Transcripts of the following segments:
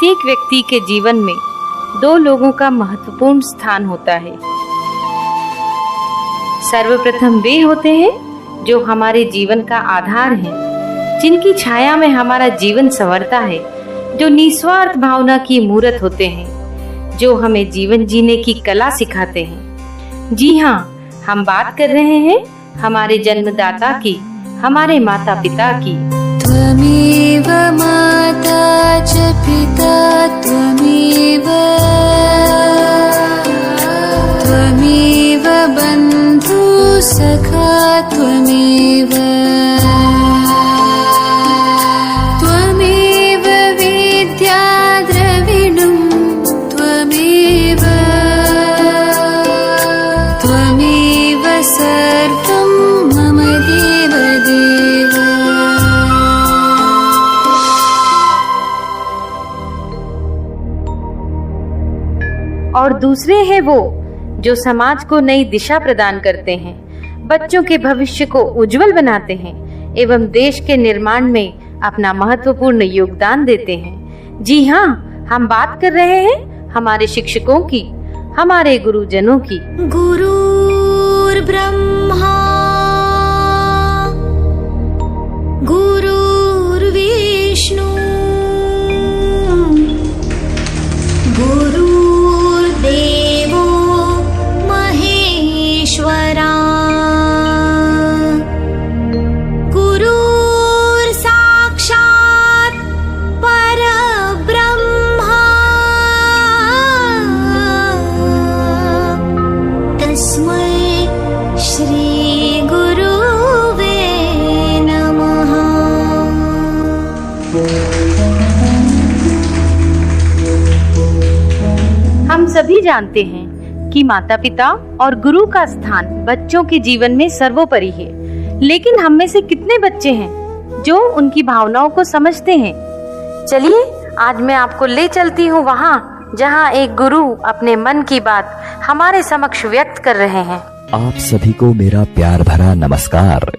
प्रत्येक व्यक्ति के जीवन में दो लोगों का महत्वपूर्ण स्थान होता है। सर्वप्रथम वे होते हैं जो हमारे जीवन का आधार हैं, जिनकी छाया में हमारा जीवन संवरता है, जो निस्वार्थ भावना की मूर्त होते हैं, जो हमें जीवन जीने की कला सिखाते हैं। जी हाँ, हम बात कर रहे हैं हमारे जन्मदाता की, हमारे माता पिता की। त्वमेव माता च पिता त्वमेव, त्वमेव बन्धु सखा त्वमेव, त्वमेव विद्या द्रविणं त्वमेव, त्वमेव सर्वं मम देवदेव। और दूसरे हैं वो जो समाज को नई दिशा प्रदान करते हैं, बच्चों के भविष्य को उज्जवल बनाते हैं एवं देश के निर्माण में अपना महत्वपूर्ण योगदान देते हैं। जी हाँ, हम बात कर रहे हैं हमारे शिक्षकों की, हमारे गुरुजनों की। गुरुर्ब्रह्मा गुरुर्विष्णु गुरुर्देवो महेश्वरा, गुरुर्साक्षात् परब्रह्मा, तस्मै श्री गुरुवे नमः। हम सभी जानते हैं कि माता पिता और गुरु का स्थान बच्चों के जीवन में सर्वोपरि है, लेकिन हम में से कितने बच्चे हैं जो उनकी भावनाओं को समझते हैं? चलिए आज मैं आपको ले चलती हूँ वहाँ जहाँ एक गुरु अपने मन की बात हमारे समक्ष व्यक्त कर रहे हैं। आप सभी को मेरा प्यार भरा नमस्कार।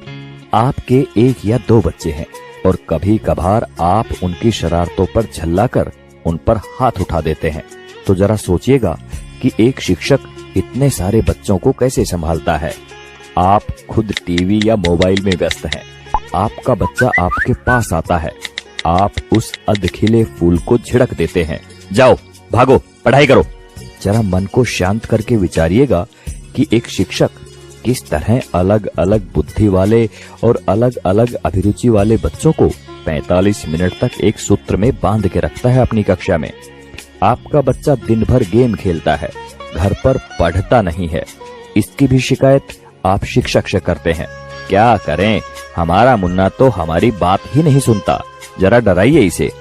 आपके एक या दो बच्चे हैं और कभी कभार आप उनकी शरारतों पर झल्लाकर उन पर हाथ उठा देते हैं। तो जरा सोचिएगा कि एक शिक्षक इतने सारे बच्चों को कैसे संभालता है। आप खुद टीवी या मोबाइल में व्यस्त हैं, आपका बच्चा आपके पास आता है, आप उस अधखिले फूल को झिड़क देते हैं, जाओ भागो पढ़ाई करो। जरा मन को शांत करके विचारिएगा कि एक शिक्षक किस तरह अलग अलग बुद्धि वाले और अलग अलग अभिरुचि वाले बच्चों को 45 मिनट तक एक सूत्र में बांध के रखता है अपनी कक्षा में। आपका बच्चा दिन भर गेम खेलता है, घर पर पढ़ता नहीं है, इसकी भी शिकायत आप शिक्षक से करते हैं। क्या करें, हमारा मुन्ना तो हमारी बात ही नहीं सुनता, जरा डराइए इसे।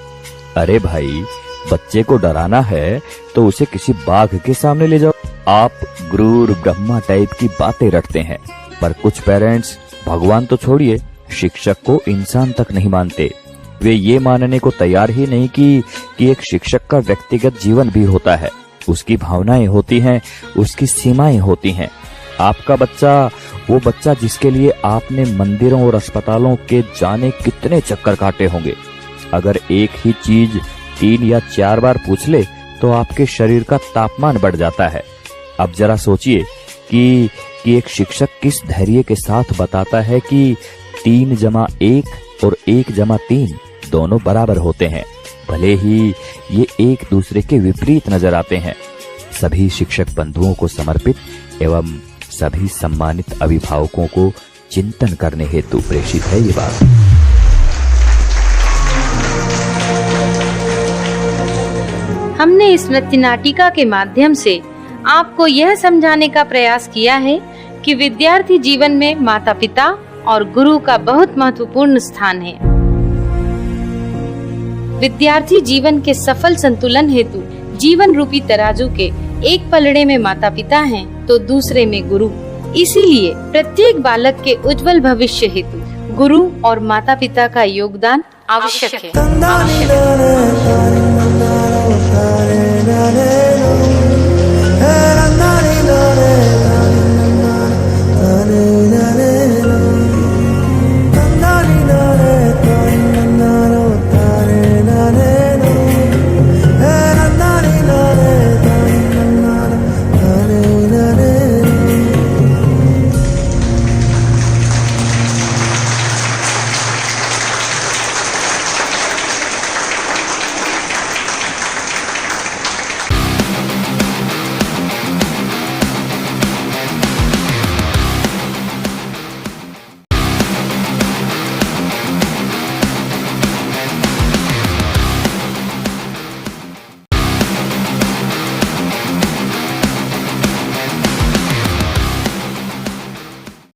अरे भाई, बच्चे को डराना है तो उसे किसी बाघ के सामने ले जाओ। आप गुरु ब्रह्मा टाइप की बातें रटते हैं, पर कुछ पेरेंट्स भगवान तो छोड़िए, शिक्षक को इंसान तक नहीं मानते। वे ये मानने को तैयार ही नहीं कि एक शिक्षक का व्यक्तिगत जीवन भी होता है, उसकी भावनाएं होती हैं, उसकी सीमाएं होती हैं। आपका बच्चा, वो बच्चा जिसके लिए आपने मंदिरों और अस्पतालों के जाने कितने चक्कर काटे होंगे, अगर एक ही चीज 3 या 4 बार पूछ ले तो आपके शरीर का तापमान बढ़ जाता है। अब जरा सोचिए कि एक शिक्षक किस धैर्य के साथ बताता है कि 3 + 1 और 1 + 3 दोनों बराबर होते हैं, भले ही ये एक दूसरे के विपरीत नजर आते हैं। सभी शिक्षक बंधुओं को समर्पित एवं सभी सम्मानित अभिभावकों को चिंतन करने हेतु प्रेषित है ये बात। हमने इस नृत्य नाटिका के माध्यम से आपको यह समझाने का प्रयास किया है कि विद्यार्थी जीवन में माता पिता और गुरु का बहुत महत्वपूर्ण स्थान है। विद्यार्थी जीवन के सफल संतुलन हेतु जीवन रूपी तराजू के एक पलड़े में माता पिता हैं तो दूसरे में गुरु। इसीलिए प्रत्येक बालक के उज्जवल भविष्य हेतु गुरु और माता पिता का योगदान आवश्यक है।